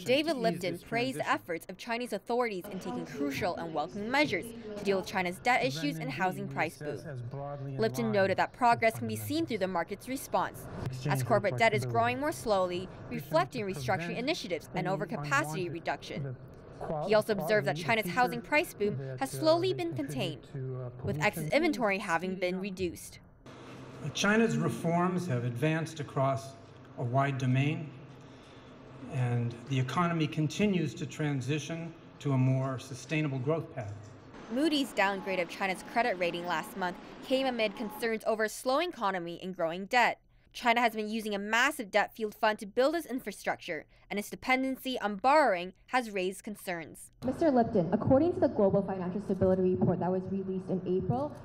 David Lipton praised the efforts of Chinese authorities in taking crucial and welcome measures to deal with China's debt issues and housing price boom. Lipton noted that progress can be seen through the market's response, as corporate debt is growing more slowly, reflecting restructuring initiatives and overcapacity reduction. He also observed that China's housing price boom has slowly been contained, with excess inventory having been reduced. China's reforms have advanced across a wide domain, and the economy continues to transition to a more sustainable growth path. Moody's downgrade of China's credit rating last month came amid concerns over a slowing economy and growing debt. China has been using a massive debt-fueled fund to build its infrastructure, and its dependency on borrowing has raised concerns. Mr. Lipton, according to the Global Financial Stability Report that was released in April,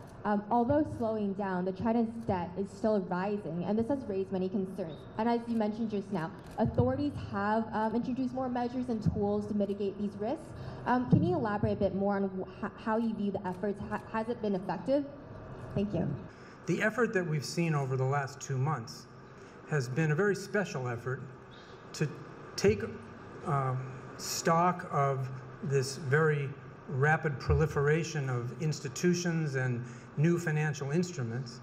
although slowing down, the China's debt is still rising, and this has raised many concerns. And as you mentioned just now, authorities have introduced more measures and tools to mitigate these risks. Can you elaborate a bit more on how you view the efforts? Has it been effective? Thank you. The effort that we've seen over the last 2 months has been a very special effort to take stock of this very rapid proliferation of institutions and new financial instruments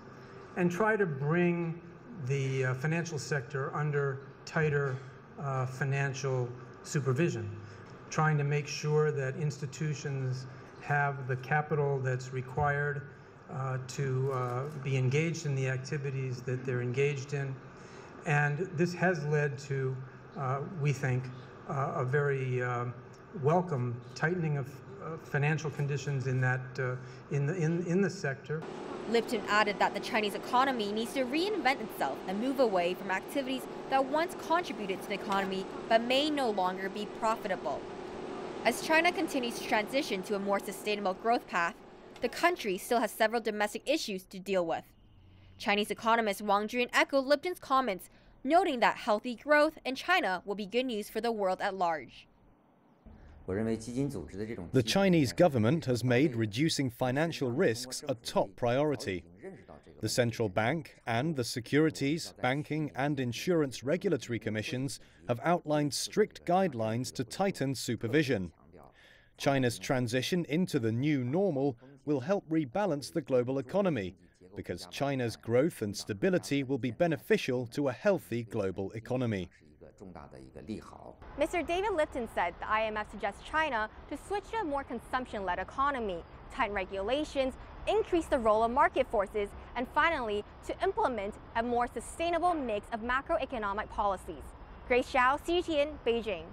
and try to bring the financial sector under tighter financial supervision, trying to make sure that institutions have the capital that's required to be engaged in the activities that they're engaged in. And this has led to, we think, a very welcome tightening of financial conditions in that in the sector. Lipton added that the Chinese economy needs to reinvent itself and move away from activities that once contributed to the economy but may no longer be profitable. As China continues to transition to a more sustainable growth path, the country still has several domestic issues to deal with. Chinese economist Wang Jun echoed Lipton's comments, noting that healthy growth in China will be good news for the world at large. The Chinese government has made reducing financial risks a top priority. The central bank and the Securities, Banking and Insurance Regulatory Commissions have outlined strict guidelines to tighten supervision. China's transition into the new normal will help rebalance the global economy, because China's growth and stability will be beneficial to a healthy global economy. Mr. David Lipton said the IMF suggests China to switch to a more consumption-led economy, tighten regulations, increase the role of market forces, and finally, to implement a more sustainable mix of macroeconomic policies. Grace Zhou, CGTN, Beijing.